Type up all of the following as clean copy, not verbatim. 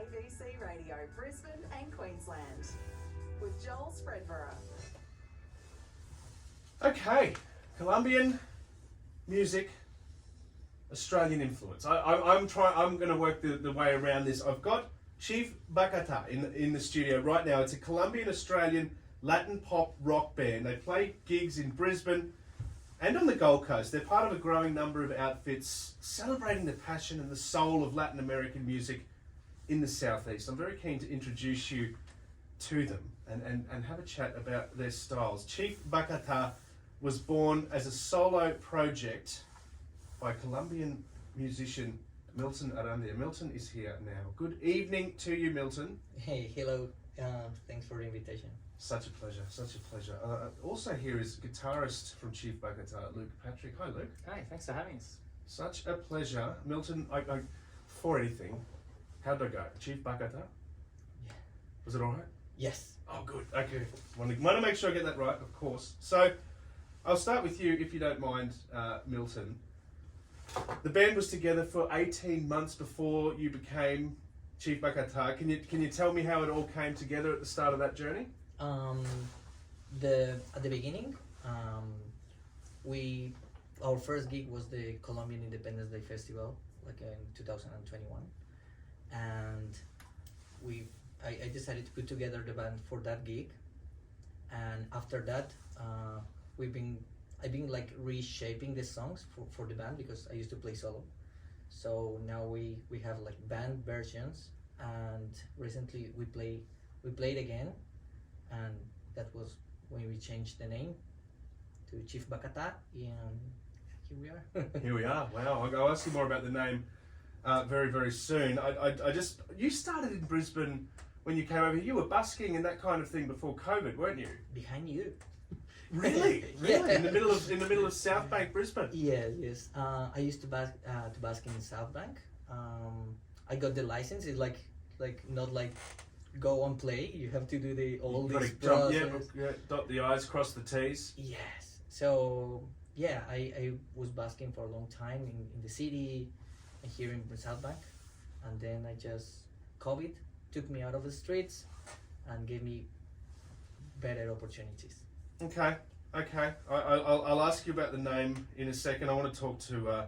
ABC Radio, Brisbane and Queensland, with Joel Spreadborough. Okay, Colombian music, Australian influence. I'm going to work the way around this. I've got Chief Bacata in the studio right now. It's a Colombian Australian Latin pop rock band. They play gigs in Brisbane and on the Gold Coast. They're part of a growing number of outfits celebrating the passion and the soul of Latin American music in the Southeast. I'm very keen to introduce you to them and have a chat about their styles. Chief Bacata was born as a solo project by Colombian musician Milton Arandia. Milton is here now. Good evening to you, Milton. Hey, hello. Thanks for the invitation. Such a pleasure, such a pleasure. Also here is guitarist from Chief Bacata, Luke Patrick. Hi, Luke. Hi, thanks for having us. Such a pleasure. Milton, before anything, how'd I go? Chief Bacata? Yeah. Was it all right? Yes. Oh, good. Okay. Want to make sure I get that right, of course. So, I'll start with you, if you don't mind, Milton. The band was together for 18 months before you became Chief Bacata. Can you tell me how it all came together at the start of that journey? At the beginning, our first gig was the Colombian Independence Day Festival, like in 2021, and I decided to put together the band for that gig, and after that, I've been like reshaping the songs for the band because I used to play solo. So now we have like band versions, and recently we played again, and that was when we changed the name to Chief Bacata, and here we are. Here we are. Wow. I'll ask you more about the name very, very soon. You started in Brisbane when you came over here. You were busking and that kind of thing before COVID, weren't you? Behind you. Really? Yeah. In the middle of South Bank, Brisbane. Yes. I used to bask in South Bank. I got the license. It's like not like go and play. You have to do this process. Dot the I's, cross the T's. Yes. So yeah, I was basking for a long time in the city, and here in South Bank, and then COVID took me out of the streets and gave me better opportunities. Okay. I'll ask you about the name in a second. I want to talk to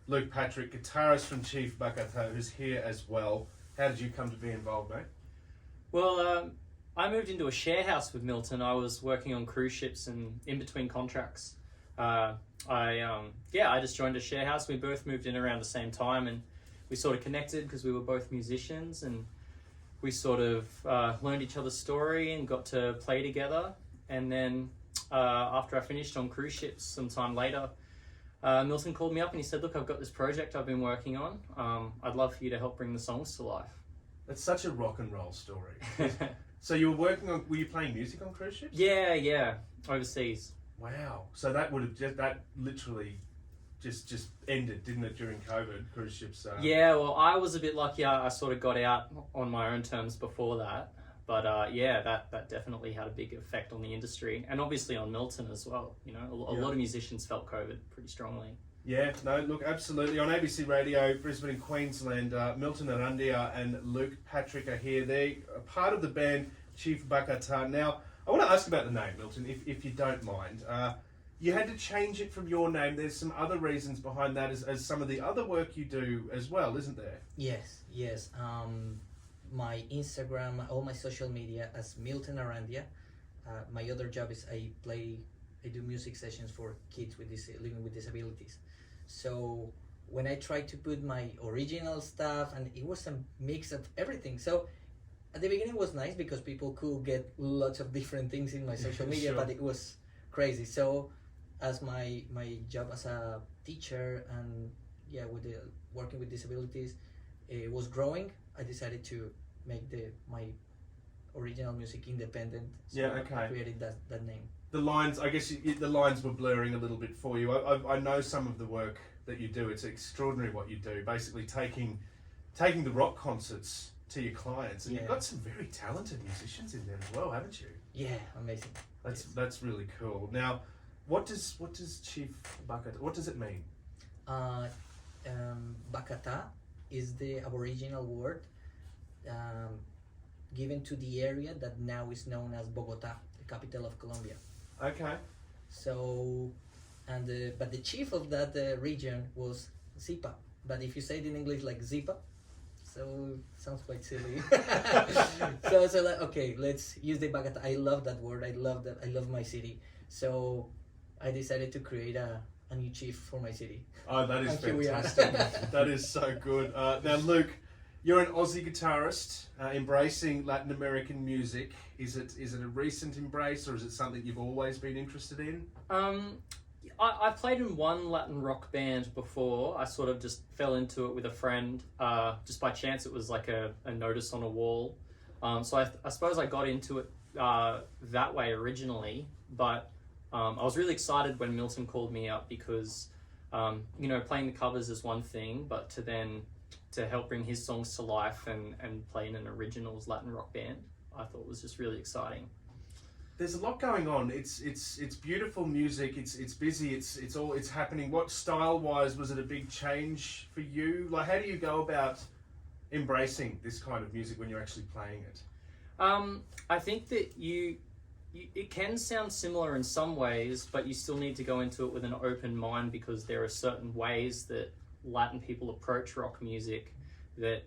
Luke Patrick, guitarist from Chief Bacata, who's here as well. How did you come to be involved, mate? Well, I moved into a share house with Milton. I was working on cruise ships and in between contracts. I just joined a share house. We both moved in around the same time, and we sort of connected because we were both musicians, and we sort of learned each other's story and got to play together. And then after I finished on cruise ships some time later, Milton called me up and he said, look, I've got this project I've been working on. I'd love for you to help bring the songs to life. That's such a rock and roll story. So were you playing music on cruise ships? Yeah, overseas. Wow. So that literally just ended, didn't it, during COVID, cruise ships? Yeah, well, I was a bit lucky. I sort of got out on my own terms before that. But that definitely had a big effect on the industry, and obviously on Milton as well. You know, a lot of musicians felt COVID pretty strongly. Yeah, no, look, absolutely. On ABC Radio, Brisbane and Queensland, Milton Arandia and Luke Patrick are here. They're a part of the band Chief Bacata. Now, I want to ask about the name, Milton, if you don't mind. You had to change it from your name. There's some other reasons behind that, as some of the other work you do as well, isn't there? Yes. My Instagram, all my social media as Milton Arandia. My other job is I do music sessions for kids living with disabilities. So when I tried to put my original stuff, and it was a mix of everything. So at the beginning it was nice because people could get lots of different things in my social media, Sure. but it was crazy. So as my job as a teacher and working with disabilities, it was growing. I decided to make my original music independent. So I created that name. The lines, I guess the lines were blurring a little bit for you. I know some of the work that you do. It's extraordinary what you do. Basically taking the rock concerts to your clients, and you've got some very talented musicians in there as well, haven't you? Yeah, amazing. That's really cool. Now, what does Chief Bacata, what does it mean? Bacata is the Aboriginal word given to the area that now is known as Bogota, the capital of Colombia. Okay. So, but the chief of that region was Zipa. But if you say it in English like Zipa, so it sounds quite silly. so like, okay, let's use the Bacata. I love that word. I love that. I love my city. So I decided to create a new chief for my city. Oh, that is And here we are. fantastic. That is so good. Now, Luke, you're an Aussie guitarist embracing Latin American music. Is it a recent embrace, or is it something you've always been interested in? I played in one Latin rock band before. I sort of just fell into it with a friend. Just by chance, it was like a notice on a wall. So I suppose I got into it that way originally. But I was really excited when Milton called me up because, playing the covers is one thing, but to help bring his songs to life and play in an originals Latin rock band, I thought was just really exciting. There's a lot going on. It's beautiful music. It's busy. It's happening. What style wise was it a big change for you? Like, how do you go about embracing this kind of music when you're actually playing it? I think that it can sound similar in some ways, but you still need to go into it with an open mind because there are certain ways that Latin people approach rock music that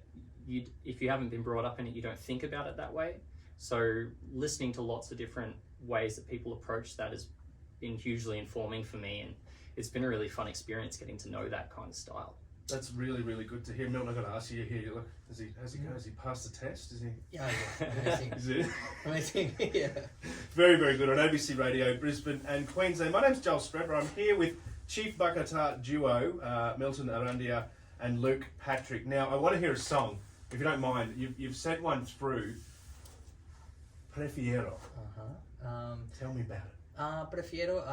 if you haven't been brought up in it, you don't think about it that way. So listening to lots of different ways that people approach that has been hugely informing for me, and it's been a really fun experience getting to know that kind of style. That's really, really good to hear. Milton, I've got to ask you here. Look, how's he going? Has he passed the test? Is he? Yeah, amazing. Is it? Amazing, yeah. Very, very good on ABC Radio, Brisbane and Queensland. My name's Joel Spreber. I'm here with Chief Bacata duo, Milton Arandia and Luke Patrick. Now, I want to hear a song, if you don't mind. You've sent one through. Prefiero. Tell me about it. Prefiero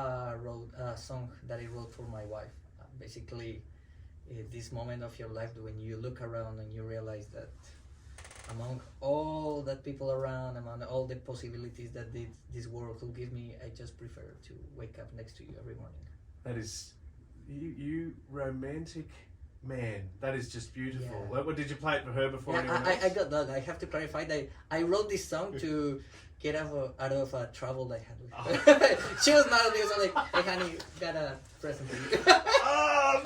wrote a song that I wrote for my wife. Basically, this moment of your life when you look around and you realize that among all that people around, among all the possibilities that this world will give me, I just prefer to wake up next to you every morning. That is, you romantic man. That is just beautiful. Yeah. What did you play it for her before anyone else? I got that. I have to clarify that I wrote this song to get out of a trouble I had with her. She was mad at me. I was like, "Hey, honey, got a present for you." Oh,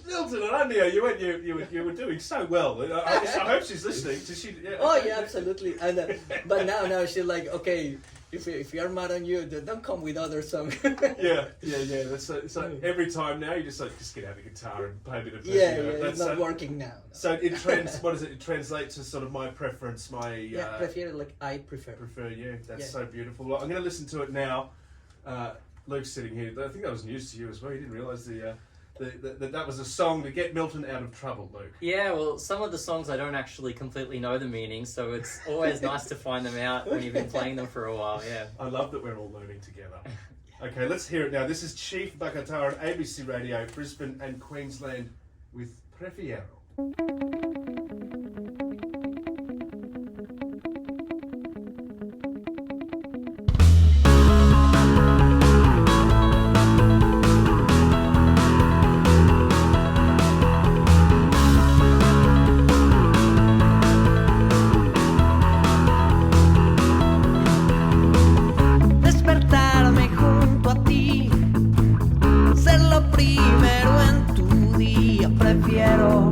Milton, Arandia, you were doing so well. I hope she's listening. Did she? Yeah, Oh yeah, absolutely. And but now she's like, okay, if you're mad on you, then don't come with other songs. Yeah. That's so every time now you just get out the guitar and play a bit of Yeah, Prefiero. it's not working now. No. So what is it? It translates to sort of my preference, my prefer, like I prefer. prefer you. That's Yeah. so beautiful. Well, I'm going to listen to it now. Luke's sitting here. I think that was news to you as well. You didn't realise that was a song to get Milton out of trouble, Luke. Yeah, well, some of the songs I don't actually completely know the meaning, so it's always nice to find them out when you've been playing them for a while, yeah. I love that we're all learning together. Okay, let's hear it now. This is Chief Bacata on ABC Radio, Brisbane and Queensland with Prefiero. Despertarme junto a ti, ser lo primero en tu día, prefiero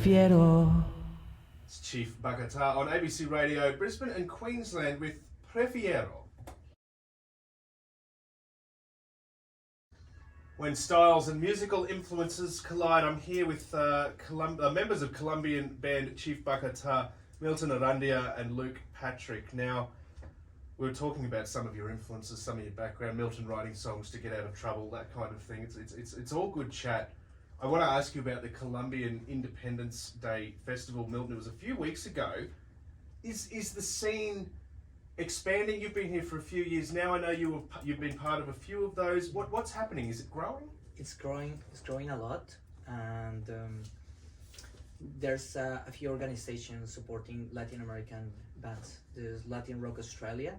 prefiero. It's Chief Bacata on ABC Radio, Brisbane and Queensland with Prefiero. When styles and musical influences collide, I'm here with members of Colombian band Chief Bacata, Milton Arandia and Luke Patrick. Now, we were talking about some of your influences, some of your background, Milton writing songs to get out of trouble, that kind of thing. It's all good chat. I want to ask you about the Colombian Independence Day Festival, Milton. It was a few weeks ago. Is the scene expanding? You've been here for a few years now. I know you've been part of a few of those. What's happening? Is it growing? It's growing a lot, and there's a few organizations supporting Latin American bands. There's Latin Rock Australia,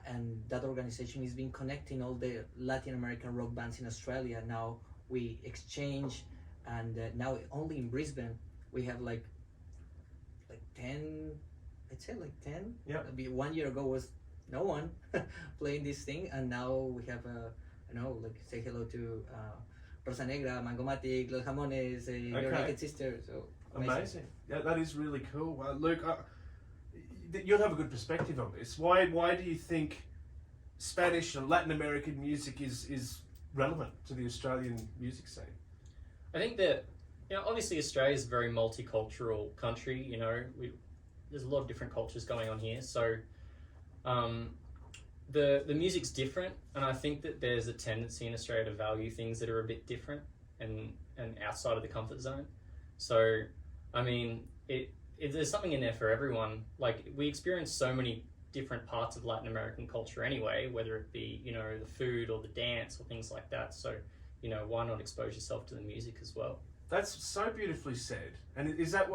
and that organization has been connecting all the Latin American rock bands in Australia. Now we exchange, and now only in Brisbane we have like 10. I'd say like 10. Yeah. 1 year ago was no one playing this thing, and now we have like say hello to Rosa Negra, Mangomatic, Los Jamones, Your Naked Sister. So amazing. Yeah, that is really cool. Luke, you'll have a good perspective on this. Why do you think Spanish and Latin American music is relevant to the Australian music scene? I think that, obviously Australia is a very multicultural country. There's a lot of different cultures going on here. So the music's different, and I think that there's a tendency in Australia to value things that are a bit different and outside of the comfort zone. So, I mean, there's something in there for everyone. Like, we experience so many different parts of Latin American culture anyway, whether it be, the food or the dance or things like that. So, why not expose yourself to the music as well? That's so beautifully said. And is that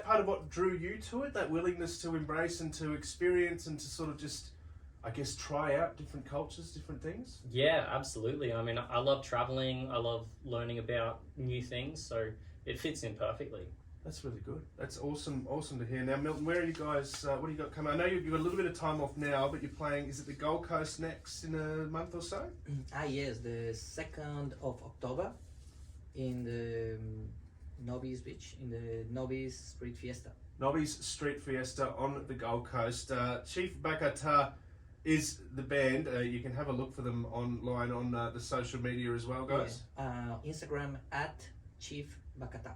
part of what drew you to it? That willingness to embrace and to experience and to sort of just, I guess, try out different cultures, different things? Yeah, absolutely. I mean, I love traveling. I love learning about new things. So it fits in perfectly. That's really good. That's awesome to hear. Now, Milton, where are you guys, what do you got coming? I know you've got a little bit of time off now, but you're playing, is it the Gold Coast next in a month or so? Yes, the 2nd of October in the Nobby's Beach, in the Nobby's Street Fiesta. Nobby's Street Fiesta on the Gold Coast. Chief Bacata is the band. You can have a look for them online on the social media as well, guys. Yeah. Instagram at Chief Bacata.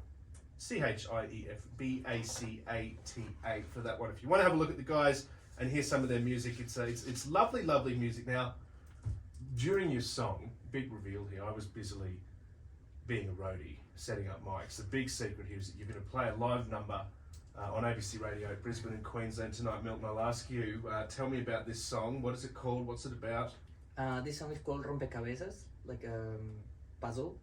CHIEF for that one. If you want to have a look at the guys and hear some of their music, it's lovely, lovely music. Now, during your song, big reveal here, I was busily being a roadie, setting up mics. The big secret here is that you're going to play a live number on ABC Radio, Brisbane and Queensland tonight. Milton, I'll ask you, tell me about this song. What is it called? What's it about? This song is called Rompecabezas, like a puzzle.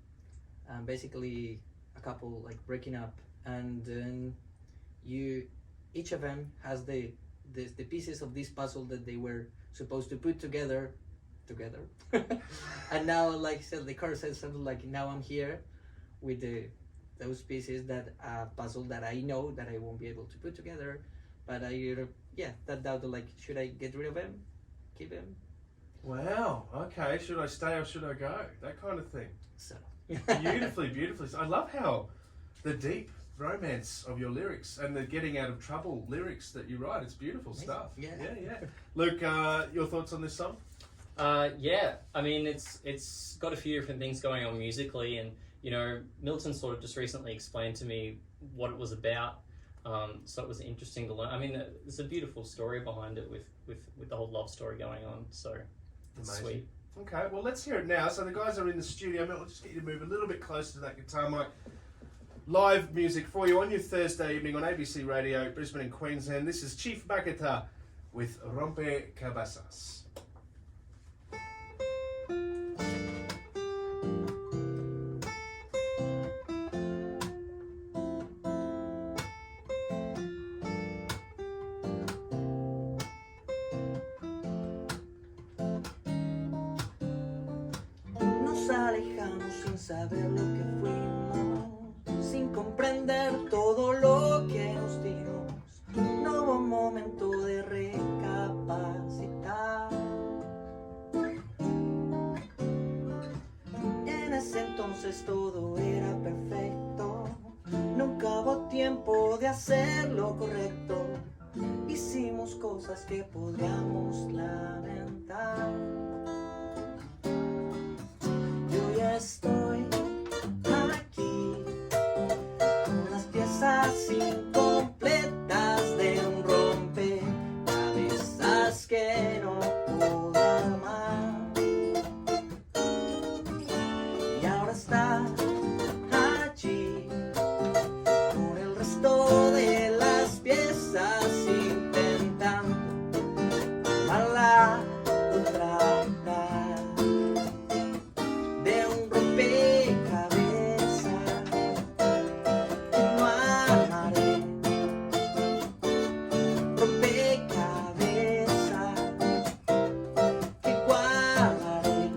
Basically, a couple like breaking up, and then each of them has the pieces of this puzzle that they were supposed to put together. And now, like I said, the chorus says something like, now I'm here with those pieces that puzzle that I know that I won't be able to put together, but that doubt, like, should I get rid of him, keep him? Wow, okay, should I stay or should I go? That kind of thing. So Beautifully. I love how the deep romance of your lyrics and the getting out of trouble lyrics that you write. It's beautiful stuff. Yeah. Luke, your thoughts on this song? Yeah, I mean, it's got a few different things going on musically, and Milton sort of just recently explained to me what it was about, so it was interesting to learn. I mean, there's a beautiful story behind it with the whole love story going on, so it's Amazing. sweet. Okay, well, let's hear it now. So the guys are in the studio. Milton, I'll just get you to move a little bit closer to that guitar mic. Live music for you on your Thursday evening on ABC Radio, Brisbane and Queensland. This is Chief Bacata with Rompecabezas. nos alejamos sin saber lo que fuimos, sin comprender todo lo que nos dimos. No hubo momento de recapacitar. En ese entonces todo era perfecto. tiempo de hacer lo correcto. Hicimos cosas que podríamos lamentar. Yo ya estoy aquí con las piezas incompletas de un rompecabezas que no pude armar. Y ahora está allí con el resto de las piezas intentando armar la otra mitad de un rompecabezas que no armaré. Rompecabezas que guardaré.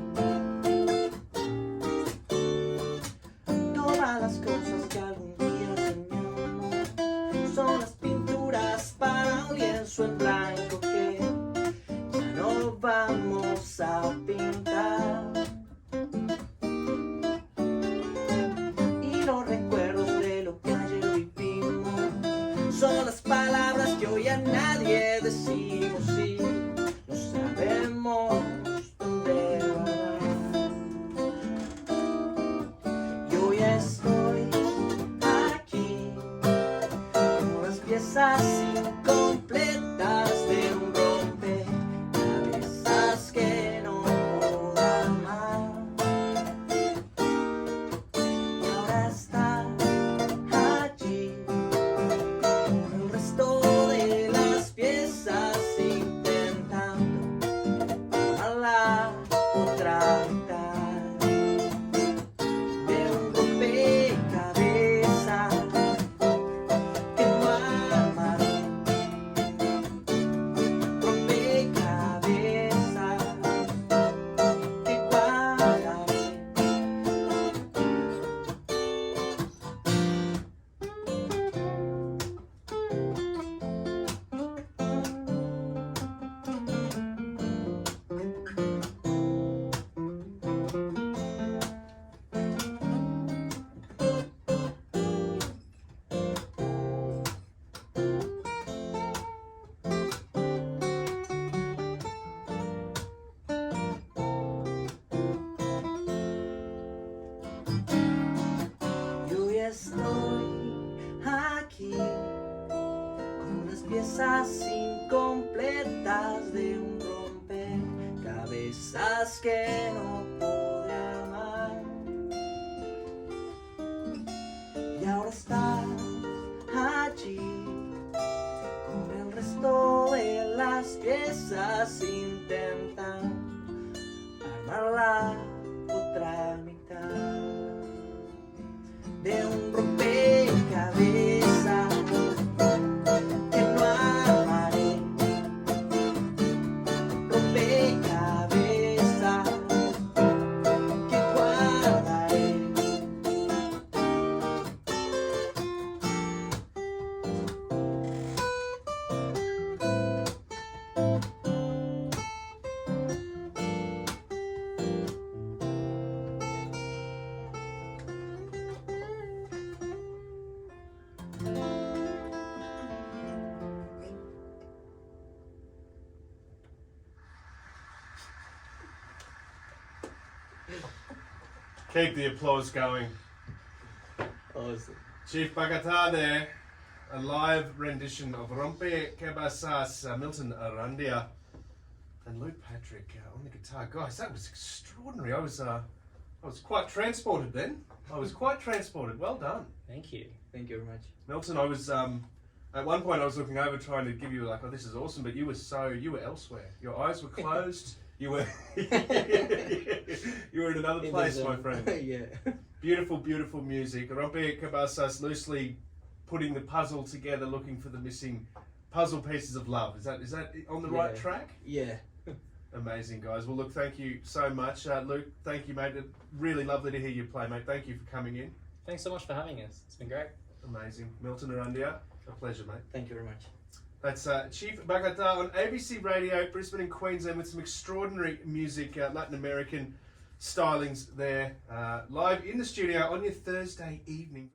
Todas las cosas que algún día soñamos son las pinturas para un lienzo en blanco que ya no vamos a pintar. Y los recuerdos de lo que ayer vivimos son las palabras que hoy a nadie decimos y no sabemos dónde guardar. Yo ya estoy aquí con las piezas incompletas de un rompecabezas que no puedo armar. Y ahora está allí con el resto de las piezas intentando armar la otra mitad de un rompecabezas que no armaré. Rompecabezas que guardaré. Yo ya estoy aquí con las piezas incompletas de un rompecabezas que no podré armar. Y ahora está allí con el resto de las piezas intentando armar la otra mitad de un rompecabezas que no armaré. Rompecabezas que guardaré. Keep the applause going. Awesome. Chief Bacata there, a live rendition of Rompecabezas, Milton Arandia, and Luke Patrick on the guitar. Guys, that was extraordinary. I was quite transported then. I was quite transported. Well done. Thank you. Thank you very much. Milton, I was at one point I was looking over trying to give you like, oh, this is awesome, but you were elsewhere. Your eyes were closed. You were you were in another place, my friend. Yeah. Beautiful, beautiful music. Rompecabezas loosely putting the puzzle together, looking for the missing puzzle pieces of love. Is that on the right track? Yeah. Amazing, guys. Well, look, thank you so much, Luke. Thank you, mate. Really lovely to hear you play, mate. Thank you for coming in. Thanks so much for having us. It's been great. Amazing. Milton Arandia, a pleasure, mate. Thank you very much. That's Chief Bacata on ABC Radio, Brisbane and Queensland, with some extraordinary music, Latin American stylings there, live in the studio on your Thursday evening.